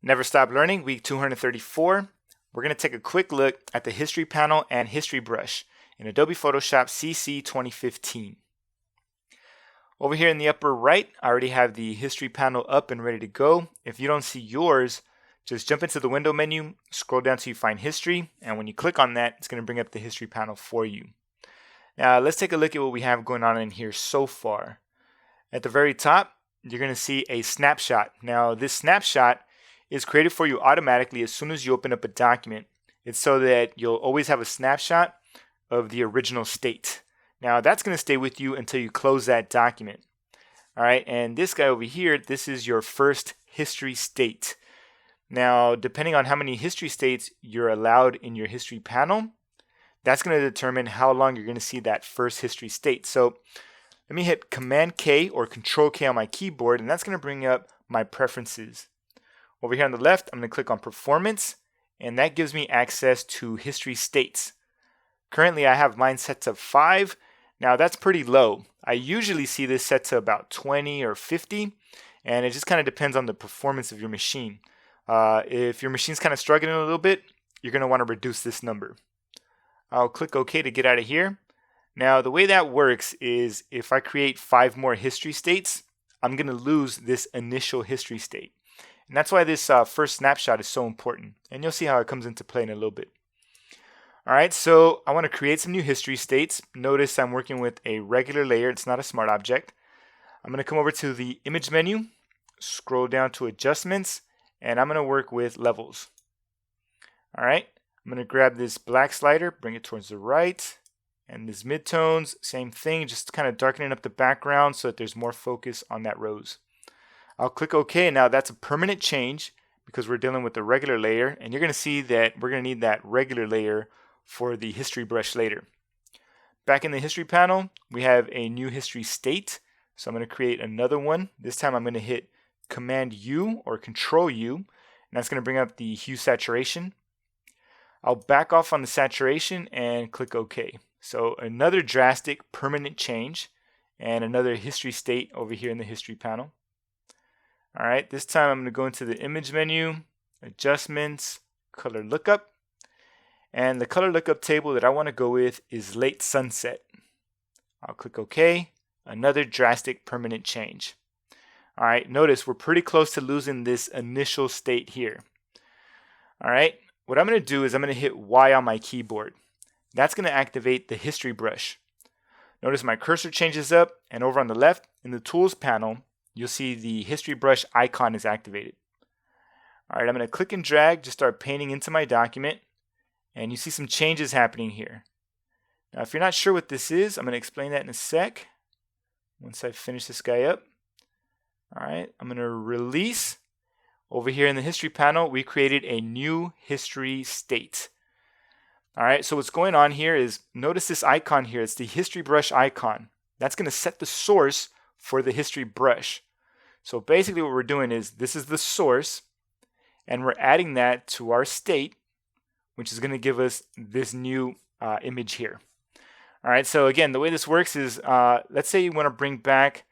Never Stop Learning, week 234. We're going to take a quick look at the history panel and history brush in Adobe Photoshop CC 2015. Over here in the upper right, I already have the history panel up and ready to go. If you don't see yours, just jump into the window menu, scroll down till you find history, and when you click on that, it's going to bring up the history panel for you. Now let's take a look at what we have going on in here so far. At the very top, you're going to see a snapshot. Now this snapshot is created for you automatically as soon as you open up a document. It's so that you'll always have a snapshot of the original state. Now that's going to stay with you until you close that document. All right, and this guy over here, this is your first history state. Now, depending on how many history states you're allowed in your history panel, that's going to determine how long you're going to see that first history state. So let me hit Command K or Control K on my keyboard, and that's going to bring up my preferences. Over here on the left, I'm going to click on Performance, and that gives me access to history states. Currently, I have mine set to 5. Now, that's pretty low. I usually see this set to about 20 or 50, and it just kind of depends on the performance of your machine. If your machine's kind of struggling a little bit, you're going to want to reduce this number. I'll click OK to get out of here. Now, the way that works is if I create 5 more history states, I'm going to lose this initial history state. And that's why this first snapshot is so important. And you'll see how it comes into play in a little bit. All right, so I want to create some new history states. Notice I'm working with a regular layer. It's not a smart object. I'm going to come over to the image menu, scroll down to adjustments, and I'm going to work with levels. All right, I'm going to grab this black slider, bring it towards the right, and this midtones, same thing, just kind of darkening up the background so that there's more focus on that rose. I'll click OK. Now that's a permanent change because we're dealing with the regular layer, and you're going to see that we're going to need that regular layer for the history brush later. Back in the history panel, we have a new history state. So I'm going to create another one. This time I'm going to hit Command U or Control U, and that's going to bring up the hue saturation. I'll back off on the saturation and click OK. So another drastic permanent change and another history state over here in the history panel. All right, this time I'm going to go into the image menu, adjustments, color lookup. And the color lookup table that I want to go with is late sunset. I'll click OK. Another drastic permanent change. All right, notice we're pretty close to losing this initial state here. All right, what I'm going to do is I'm going to hit Y on my keyboard. That's going to activate the history brush. Notice my cursor changes up, and over on the left in the tools panel, you'll see the history brush icon is activated. All right, I'm going to click and drag, just start painting into my document, and you see some changes happening here. Now, if you're not sure what this is, I'm going to explain that in a sec once I finish this guy up. All right, I'm going to release. Over here in the history panel, we created a new history state. All right, so what's going on here is, notice this icon here. It's the history brush icon. That's going to set the source for the history brush. So basically what we're doing is, this is the source, and we're adding that to our state, which is going to give us this new image here. All right, so again, the way this works is, let's say you want to bring back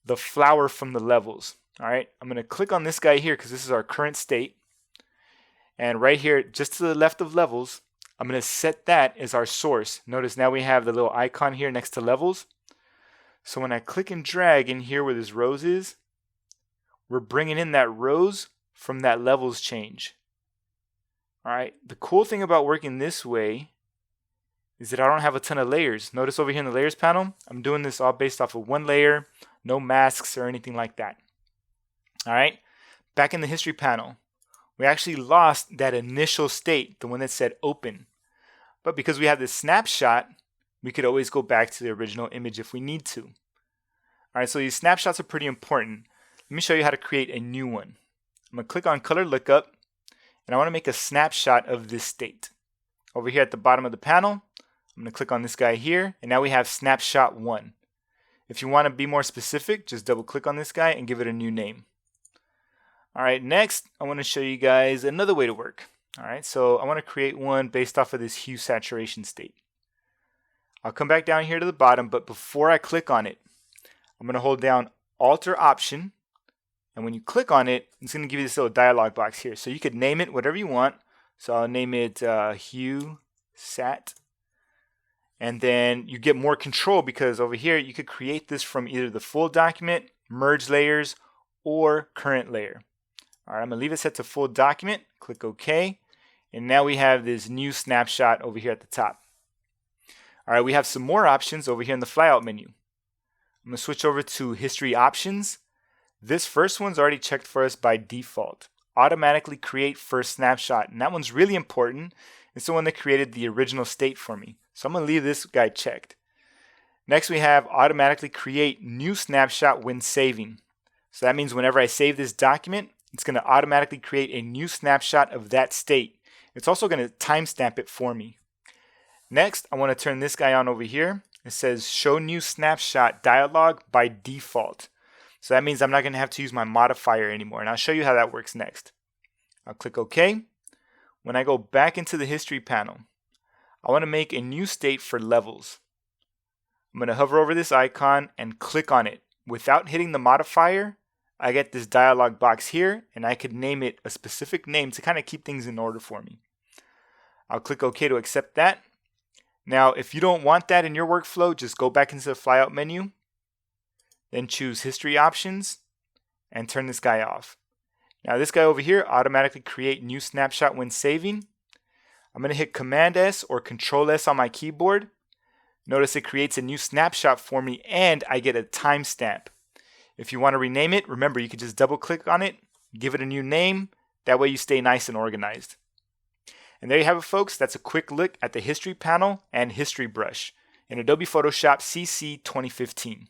the flower from the levels. All right, I'm going to click on this guy here because this is our current state. And right here, just to the left of levels, I'm going to set that as our source. Notice now we have the little icon here next to levels. So when I click and drag in here where this rose is, we're bringing in that rose from that levels change. All right, the cool thing about working this way is that I don't have a ton of layers. Notice over here in the layers panel, I'm doing this all based off of one layer, no masks or anything like that. All right, back in the history panel, we actually lost that initial state, the one that said open. But because we have this snapshot, we could always go back to the original image if we need to. All right, so these snapshots are pretty important. Let me show you how to create a new one. I'm going to click on color lookup, and I want to make a snapshot of this state. Over here at the bottom of the panel, I'm going to click on this guy here, and now we have snapshot 1. If you want to be more specific, just double click on this guy and give it a new name. All right, next I want to show you guys another way to work. All right, so I want to create one based off of this hue saturation state. I'll come back down here to the bottom, but before I click on it, I'm going to hold down Alt or Option, And when you click on it, it's going to give you this little dialog box here. So you could name it whatever you want. So I'll name it Hue Sat. And then you get more control because over here you could create this from either the full document, merge layers, or current layer. All right, I'm going to leave it set to full document. Click OK. And now we have this new snapshot over here at the top. All right, we have some more options over here in the flyout menu. I'm going to switch over to history options. This first one's already checked for us by default. Automatically create first snapshot. And that one's really important. It's the one that created the original state for me. So I'm going to leave this guy checked. Next we have automatically create new snapshot when saving. So that means whenever I save this document, it's going to automatically create a new snapshot of that state. It's also going to timestamp it for me. Next, I want to turn this guy on over here. It says show new snapshot dialog by default. So that means I'm not going to have to use my modifier anymore. And I'll show you how that works next. I'll click OK. When I go back into the history panel, I want to make a new state for levels. I'm going to hover over this icon and click on it. Without hitting the modifier, I get this dialog box here, and I could name it a specific name to kind of keep things in order for me. I'll click OK to accept that. Now, if you don't want that in your workflow, just go back into the flyout menu, then choose history options, and turn this guy off. Now this guy over here, automatically create new snapshot when saving. I'm going to hit Command S or Control S on my keyboard. Notice it creates a new snapshot for me and I get a timestamp. If you want to rename it, remember you can just double click on it, give it a new name. That way you stay nice and organized. And there you have it, folks. That's a quick look at the history panel and history brush in Adobe Photoshop CC 2015.